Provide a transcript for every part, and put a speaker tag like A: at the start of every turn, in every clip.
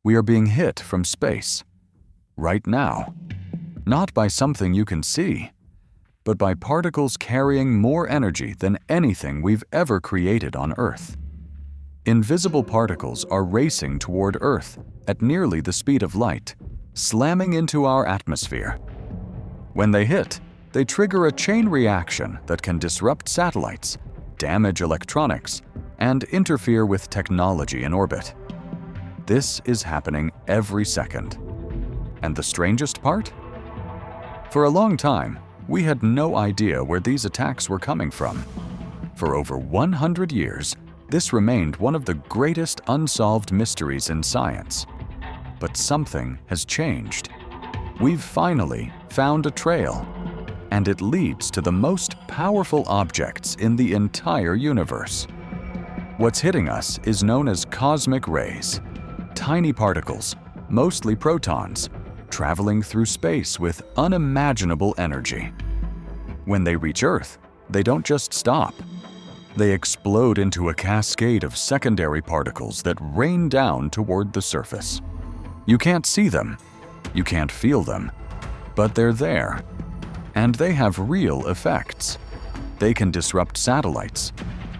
A: We are being hit from space, right now, not by something you can see, but by particles carrying more energy than anything we've ever created on Earth. Invisible particles are racing toward Earth at nearly the speed of light, slamming into our atmosphere. When they hit, they trigger a chain reaction that can disrupt satellites, damage electronics, and interfere with technology in orbit. This is happening every second. And the strangest part? For a long time, we had no idea where these attacks were coming from. For over 100 years, this remained one of the greatest unsolved mysteries in science. But something has changed. We've finally found a trail, and it leads to the most powerful objects in the entire universe. What's hitting us is known as cosmic rays, tiny particles, mostly protons, traveling through space with unimaginable energy. When they reach Earth, they don't just stop. They explode into a cascade of secondary particles that rain down toward the surface. You can't see them, you can't feel them, but they're there. And they have real effects. They can disrupt satellites.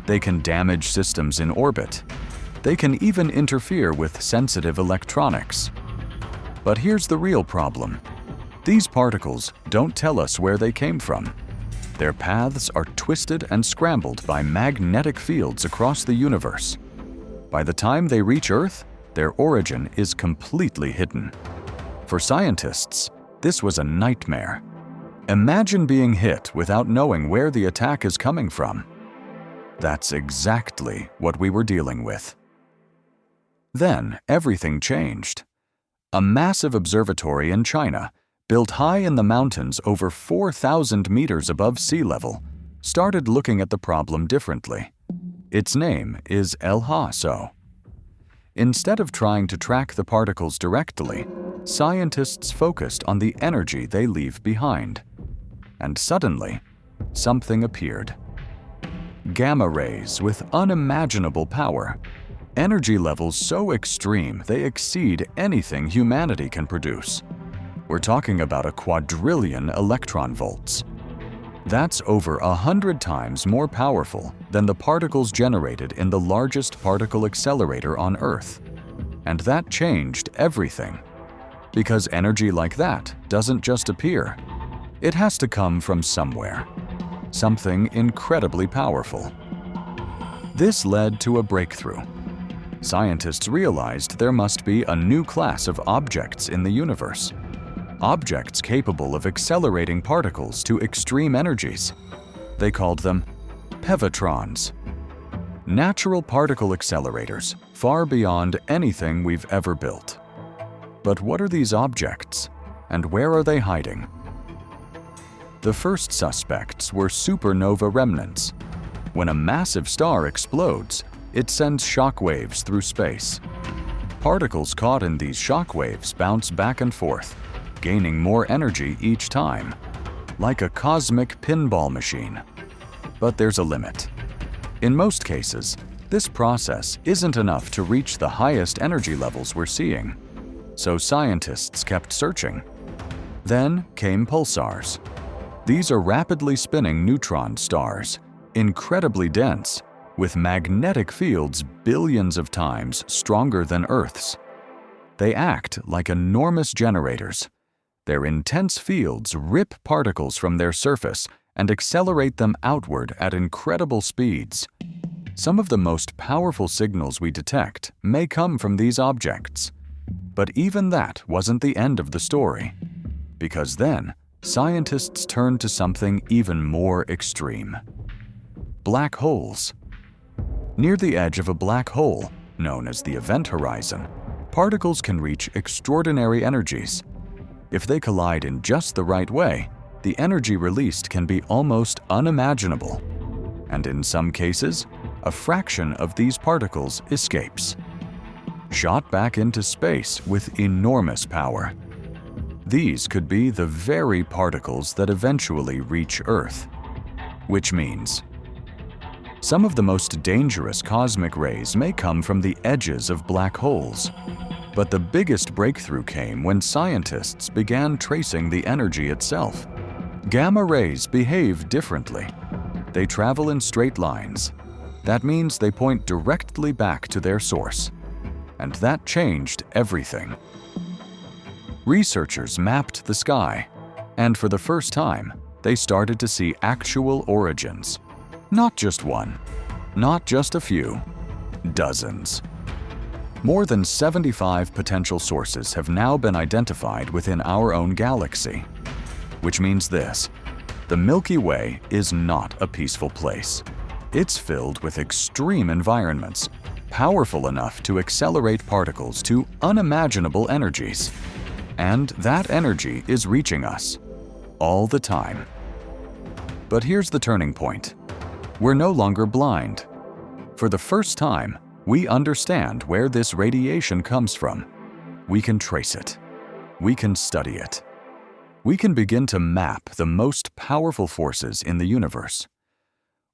A: They can damage systems in orbit. They can even interfere with sensitive electronics. But here's the real problem. These particles don't tell us where they came from. Their paths are twisted and scrambled by magnetic fields across the universe. By the time they reach Earth, their origin is completely hidden. For scientists, this was a nightmare. Imagine being hit without knowing where the attack is coming from. That's exactly what we were dealing with. Then everything changed. A massive observatory in China, built high in the mountains over 4,000 meters above sea level, started looking at the problem differently. Its name is LHAASO. Instead of trying to track the particles directly, scientists focused on the energy they leave behind. And suddenly, something appeared. Gamma rays with unimaginable power. Energy levels so extreme they exceed anything humanity can produce. We're talking about a quadrillion electron volts. That's over 100 times more powerful than the particles generated in the largest particle accelerator on Earth. And that changed everything. Because energy like that doesn't just appear. It has to come from somewhere. Something incredibly powerful. This led to a breakthrough. Scientists realized there must be a new class of objects in the universe. Objects capable of accelerating particles to extreme energies. They called them PeVatrons. Natural particle accelerators, far beyond anything we've ever built. But what are these objects, and where are they hiding? The first suspects were supernova remnants. When a massive star explodes, it sends shock waves through space. Particles caught in these shock waves bounce back and forth, gaining more energy each time, like a cosmic pinball machine. But there's a limit. In most cases, this process isn't enough to reach the highest energy levels we're seeing. So scientists kept searching. Then came pulsars. These are rapidly spinning neutron stars, incredibly dense, with magnetic fields billions of times stronger than Earth's. They act like enormous generators. Their intense fields rip particles from their surface and accelerate them outward at incredible speeds. Some of the most powerful signals we detect may come from these objects. But even that wasn't the end of the story, because then scientists turned to something even more extreme. Black holes. Near the edge of a black hole, known as the event horizon, particles can reach extraordinary energies. If they collide in just the right way, the energy released can be almost unimaginable. And in some cases, a fraction of these particles escapes, shot back into space with enormous power. These could be the very particles that eventually reach Earth. Which means some of the most dangerous cosmic rays may come from the edges of black holes. But the biggest breakthrough came when scientists began tracing the energy itself. Gamma rays behave differently. They travel in straight lines. That means they point directly back to their source. And that changed everything. Researchers mapped the sky, and for the first time, they started to see actual origins. Not just one, not just a few, dozens. More than 75 potential sources have now been identified within our own galaxy. Which means this: the Milky Way is not a peaceful place. It's filled with extreme environments, powerful enough to accelerate particles to unimaginable energies. And that energy is reaching us, all the time. But here's the turning point. We're no longer blind. For the first time, we understand where this radiation comes from. We can trace it. We can study it. We can begin to map the most powerful forces in the universe.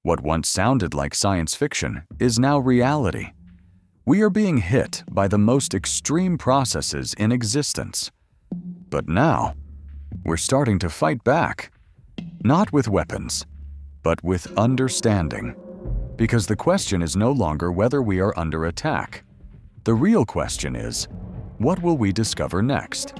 A: What once sounded like science fiction is now reality. We are being hit by the most extreme processes in existence. But now, we're starting to fight back. Not with weapons, but with understanding. Because the question is no longer whether we are under attack. The real question is, what will we discover next?